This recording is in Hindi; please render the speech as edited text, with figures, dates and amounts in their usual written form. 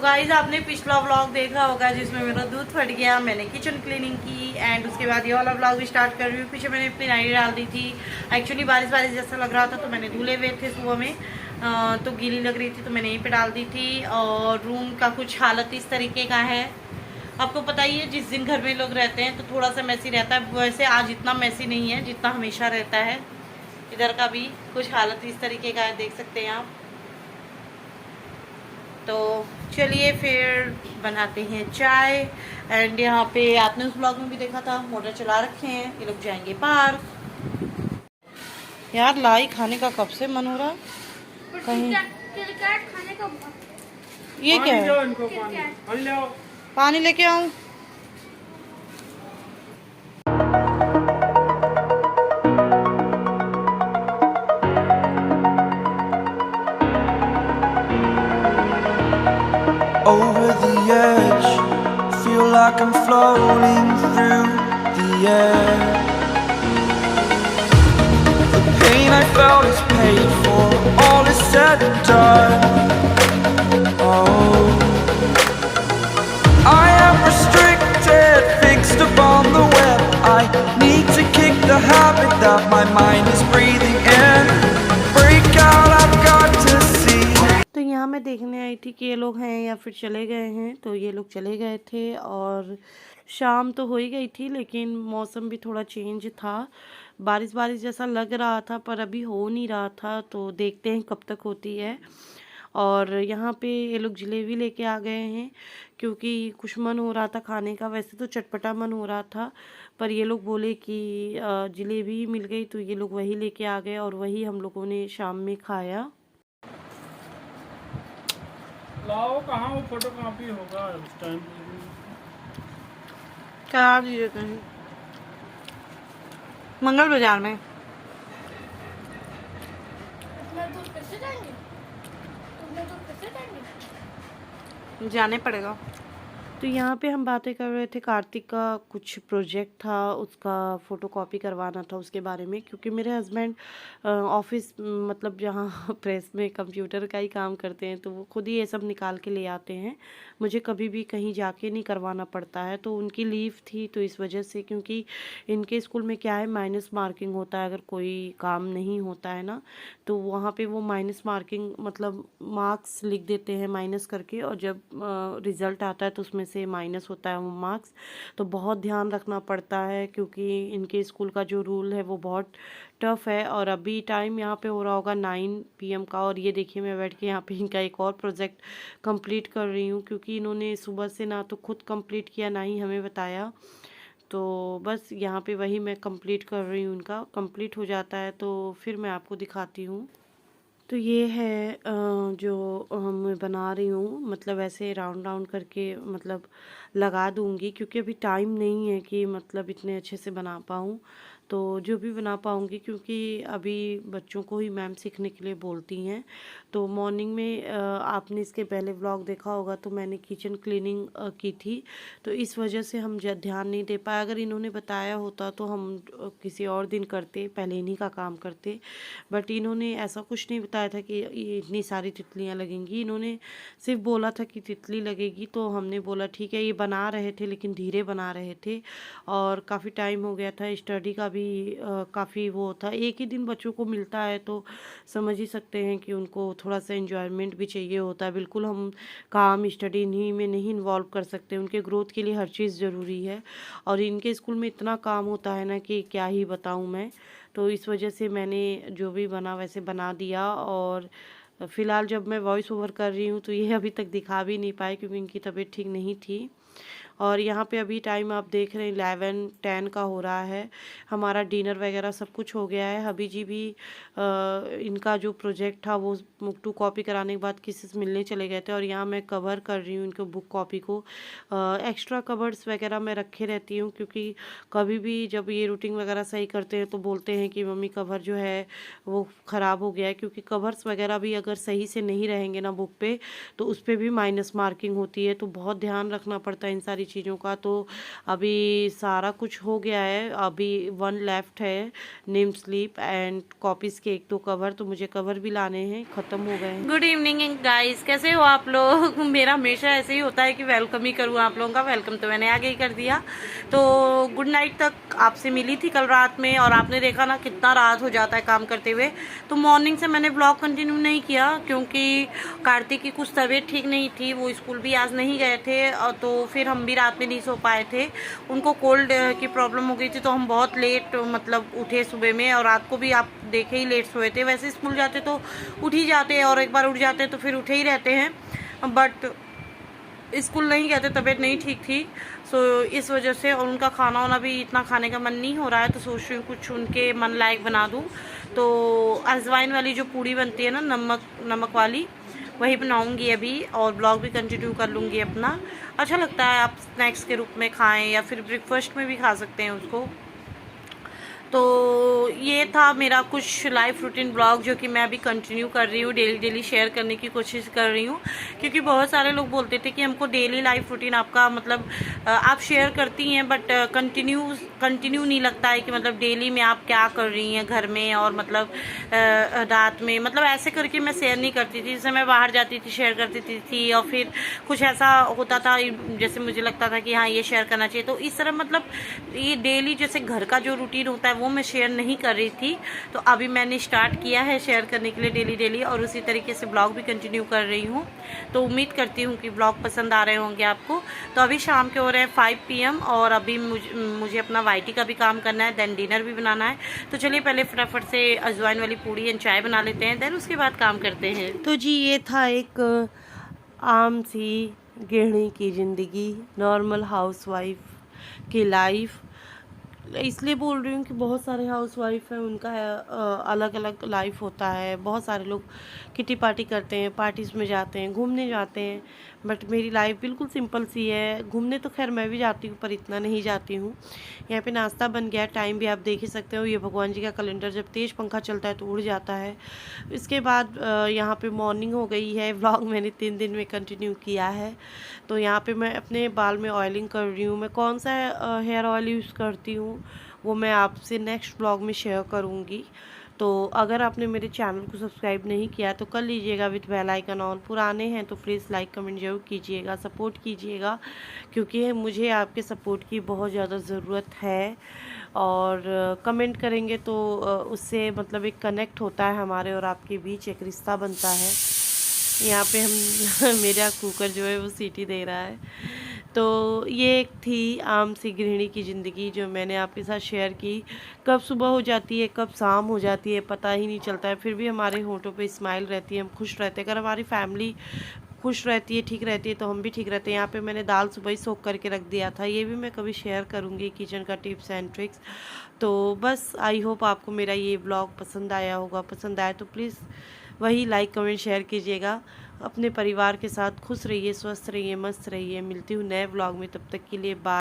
गाइज आपने पिछला व्लॉग देखा होगा जिसमें मेरा दूध फट गया, मैंने किचन क्लीनिंग की एंड उसके बाद ये वाला व्लॉग भी स्टार्ट कर रही हूँ। पीछे मैंने अपनी नाइटी डाल दी थी। एक्चुअली बारिश बारिश जैसा लग रहा था तो मैंने धुले हुए थे सुबह में, तो गीली लग रही थी तो मैंने यहीं पे डाल दी थी। और रूम का कुछ हालत इस तरीके का है, आपको पता ही है जिस दिन घर में लोग रहते हैं तो थोड़ा सा मैसी रहता है। वैसे आज इतना मैसी नहीं है जितना हमेशा रहता है। इधर का भी कुछ हालत इस तरीके का है, देख सकते हैं आप। तो चलिए फिर बनाते हैं चाय। एंड यहाँ पे आपने उस ब्लॉग में भी देखा था, मोटर चला रखे हैं, ये लोग जाएंगे पार्क। यार लाई खाने का कब से मन हो रहा कहीं। खाने का ये क्या है? पानी लेके आऊं? Over the edge, feel like I'm floating through the air. The pain I felt is paid for, all is said and done. Oh, I am restricted, fixed upon the web. I need to kick the habit that my mind is breathing in. Break out, I've got to see. तो यहाँ मैं देखने आई थी कि ये लोग हैं या फिर चले गए हैं। तो ये लोग चले गए थे और शाम तो हो ही गई थी, लेकिन मौसम भी थोड़ा चेंज था। बारिश बारिश जैसा लग रहा था पर अभी हो नहीं रहा था, तो देखते हैं कब तक होती है। और यहाँ पे ये लोग जलेबी लेके आ गए हैं क्योंकि कुछ मन हो रहा था खाने का। वैसे तो चटपटा मन हो रहा था पर ये लोग बोले कि जलेबी ही मिल गई, तो ये लोग वही लेके आ गए और वही हम लोगों ने शाम में खाया। लाओ कहाँ वो फोटो कॉपी होगा उस टाइम करा दीजिए कहीं मंगल बाजार में। जाने पड़ेगा। तो यहाँ पे हम बातें कर रहे थे, कार्तिक का कुछ प्रोजेक्ट था, उसका फ़ोटोकॉपी करवाना था उसके बारे में। क्योंकि मेरे हस्बैंड ऑफिस मतलब जहाँ प्रेस में कंप्यूटर का ही काम करते हैं तो वो खुद ही ये सब निकाल के ले आते हैं। मुझे कभी भी कहीं जाके नहीं करवाना पड़ता है। तो उनकी लीव थी तो इस वजह से, क्योंकि इनके स्कूल में क्या है माइनस मार्किंग होता है अगर कोई काम नहीं होता है ना, तो वहाँ पे वो माइनस मार्किंग मतलब मार्क्स लिख देते हैं माइनस करके, और जब रिज़ल्ट आता है तो उसमें से माइनस होता है वो मार्क्स। तो बहुत ध्यान रखना पड़ता है क्योंकि इनके स्कूल का जो रूल है वो बहुत टफ़ है। और अभी टाइम यहाँ पे हो रहा होगा 9 PM का, और ये देखिए मैं बैठ के यहाँ पे इनका एक और प्रोजेक्ट कंप्लीट कर रही हूँ क्योंकि इन्होंने सुबह से ना तो खुद कंप्लीट किया ना ही हमें बताया। तो बस यहाँ पे वही मैं कंप्लीट कर रही हूँ, उनका कंप्लीट हो जाता है तो फिर मैं आपको दिखाती हूँ। तो ये है जो मैं बना रही हूँ, मतलब ऐसे राउंड राउंड करके मतलब लगा दूँगी क्योंकि अभी टाइम नहीं है कि मतलब इतने अच्छे से बना पाऊँ। तो जो भी बना पाऊँगी, क्योंकि अभी बच्चों को ही मैम सीखने के लिए बोलती हैं। तो मॉर्निंग में आपने इसके पहले व्लॉग देखा होगा तो मैंने किचन क्लीनिंग की थी, तो इस वजह से हम ध्यान नहीं दे पाए। अगर इन्होंने बताया होता तो हम किसी और दिन करते, पहले इन्हीं का काम करते। बट इन्होंने ऐसा कुछ नहीं बताया था कि ये इतनी सारी तितलियां लगेंगी। इन्होंने सिर्फ बोला था कि तितली लगेगी, तो हमने बोला ठीक है। ये बना रहे थे लेकिन धीरे बना रहे थे और काफ़ी टाइम हो गया था, स्टडी का भी काफ़ी वो था। एक ही दिन बच्चों को मिलता है तो समझ ही सकते हैं कि उनको थोड़ा सा एंजॉयमेंट भी चाहिए होता है। बिल्कुल हम काम स्टडी इन्हीं में नहीं इन्वॉल्व कर सकते, उनके ग्रोथ के लिए हर चीज़ ज़रूरी है। और इनके स्कूल में इतना काम होता है ना कि क्या ही बताऊँ मैं। तो इस वजह से मैंने जो भी बना वैसे बना दिया। और फ़िलहाल जब मैं वॉइस ओवर कर रही हूँ तो ये अभी तक दिखा भी नहीं पाए क्योंकि इनकी तबीयत ठीक नहीं थी। और यहाँ पे अभी टाइम आप देख रहे हैं 11:10 का हो रहा है। हमारा डिनर वगैरह सब कुछ हो गया है। हबी जी भी इनका जो प्रोजेक्ट था वो बुक टू कॉपी कराने के बाद किसी से मिलने चले गए थे। और यहाँ मैं कवर कर रही हूँ इनको बुक कॉपी को। एक्स्ट्रा कवर्स वगैरह मैं रखे रहती हूँ क्योंकि कभी भी जब ये रूटिंग वगैरह सही करते हैं तो बोलते हैं कि मम्मी कवर जो है वो ख़राब हो गया है। क्योंकि कवर्स वगैरह भी अगर सही से नहीं रहेंगे ना बुक पे तो उस पर भी माइनस मार्किंग होती है। तो बहुत ध्यान रखना पड़ता है इन सारी सारी चीज़ों का। तो अभी सारा कुछ हो गया है, अभी 1 लेफ्ट है, नेम स्लिप एंड कॉपीज़ के 1-2 कवर, तो मुझे कवर भी लाने हैं, ख़त्म हो गए हैं। गुड इवनिंग गाइस, कैसे हो आप लोग? मेरा हमेशा ऐसे ही होता है कि वेलकम ही करूँ आप लोगों का। वेलकम तो मैंने आगे ही कर दिया। तो गुड नाइट तक आपसे मिली थी कल रात में, और आपने देखा ना कितना रात हो जाता है काम करते हुए। तो मॉर्निंग से मैंने ब्लॉग कंटिन्यू नहीं किया क्योंकि कार्तिक की कुछ तबीयत ठीक नहीं थी, वो स्कूल भी आज नहीं गए थे, और तो फिर हम भी रात में नहीं सो पाए थे। उनको कोल्ड की प्रॉब्लम हो गई थी, तो हम बहुत लेट मतलब उठे सुबह में, और रात को भी आप देखे ही लेट सोए थे। वैसे स्कूल जाते तो उठ ही जाते, और एक बार उठ जाते तो फिर उठे ही रहते हैं, बट स्कूल नहीं गए थे, तबीयत नहीं ठीक थी, सो इस वजह से। और उनका खाना वाना भी इतना खाने का मन नहीं हो रहा है, तो सोच रही हूँ कुछ उनके मन लायक बना दूँ। तो अजवाइन वाली जो पूड़ी बनती है ना, नमक वाली, वही बनाऊंगी अभी, और ब्लॉग भी कंटिन्यू कर लूँगी अपना। अच्छा लगता है, आप स्नैक्स के रूप में खाएं या फिर ब्रेकफास्ट में भी खा सकते हैं उसको। तो ये था मेरा कुछ लाइफ रूटीन ब्लॉग, जो कि मैं अभी कंटिन्यू कर रही हूँ, डेली शेयर करने की कोशिश कर रही हूँ। क्योंकि बहुत सारे लोग बोलते थे कि हमको डेली लाइफ रूटीन आपका मतलब आप शेयर करती हैं, बट कंटिन्यू नहीं लगता है कि मतलब डेली में आप क्या कर रही हैं घर में, और मतलब रात में, मतलब ऐसे करके मैं शेयर नहीं करती थी। जैसे मैं बाहर जाती थी शेयर करती थी, और फिर कुछ ऐसा होता था जैसे मुझे लगता था कि हाँ ये शेयर करना चाहिए, तो इस तरह मतलब ये डेली जैसे घर का जो रूटीन होता है वो मैं शेयर नहीं कर रही थी। तो अभी मैंने स्टार्ट किया है शेयर करने के लिए डेली, और उसी तरीके से ब्लॉग भी कंटिन्यू कर रही हूँ। तो उम्मीद करती हूँ कि ब्लॉग पसंद आ रहे होंगे आपको। तो अभी शाम के हो रहे हैं 5 PM, और अभी मुझे अपना वाइटी का भी काम करना है, देन डिनर भी बनाना है। तो चलिए पहले फटाफट से अजवाइन वाली पूड़ी एंड चाय बना लेते हैं, देन उसके बाद काम करते हैं। तो जी ये था एक आम सी गृहिणी की ज़िंदगी, नॉर्मल हाउसवाइफ की लाइफ। इसलिए बोल रही हूँ कि बहुत सारे हाउसवाइफ हैं, उनका अलग अलग लाइफ होता है। बहुत सारे लोग किटी पार्टी करते हैं, पार्टीज़ में जाते हैं, घूमने जाते हैं, बट मेरी लाइफ बिल्कुल सिंपल सी है। घूमने तो खैर मैं भी जाती हूँ, पर इतना नहीं जाती हूँ। यहाँ पे नाश्ता बन गया, टाइम भी आप देख ही सकते हो, ये भगवान जी का कैलेंडर, जब तेज़ पंखा चलता है तो उड़ जाता है। इसके बाद यहाँ पे मॉर्निंग हो गई है। व्लॉग मैंने 3 दिन में कंटिन्यू किया है। तो यहाँ पे मैं अपने बाल में ऑयलिंग कर रही हूँ। मैं कौन सा हेयर ऑयल यूज़ करती हूँ वो मैं आपसे नेक्स्ट ब्लॉग में शेयर करूँगी। तो अगर आपने मेरे चैनल को सब्सक्राइब नहीं किया तो कर लीजिएगा विथ बेल आइकन ऑन। पुराने हैं तो प्लीज़ लाइक कमेंट ज़रूर कीजिएगा, सपोर्ट कीजिएगा, क्योंकि मुझे आपके सपोर्ट की बहुत ज़्यादा ज़रूरत है। और कमेंट करेंगे तो उससे मतलब एक कनेक्ट होता है हमारे और आपके बीच, एक रिश्ता बनता है। यहाँ पे हम मेरा कुकर जो है वो सीटी दे रहा है। तो ये एक थी आम सी गृहिणी की ज़िंदगी जो मैंने आपके साथ शेयर की। कब सुबह हो जाती है, कब शाम हो जाती है, पता ही नहीं चलता है। फिर भी हमारे होंठों पे स्माइल रहती है, हम खुश रहते हैं। अगर हमारी फैमिली खुश रहती है, ठीक रहती है, तो हम भी ठीक रहते हैं। यहाँ पे मैंने दाल सुबह ही सोख करके रख दिया था, ये भी मैं कभी शेयर करूँगी किचन का टिप्स एंड ट्रिक्स। तो बस आई होप आपको मेरा ये ब्लॉग पसंद आया होगा। पसंद आया तो प्लीज़ वही लाइक कमेंट शेयर कीजिएगा। अपने परिवार के साथ खुश रहिए, स्वस्थ रहिए, मस्त रहिए। मिलती हूँ नए ब्लॉग में, तब तक के लिए बाय।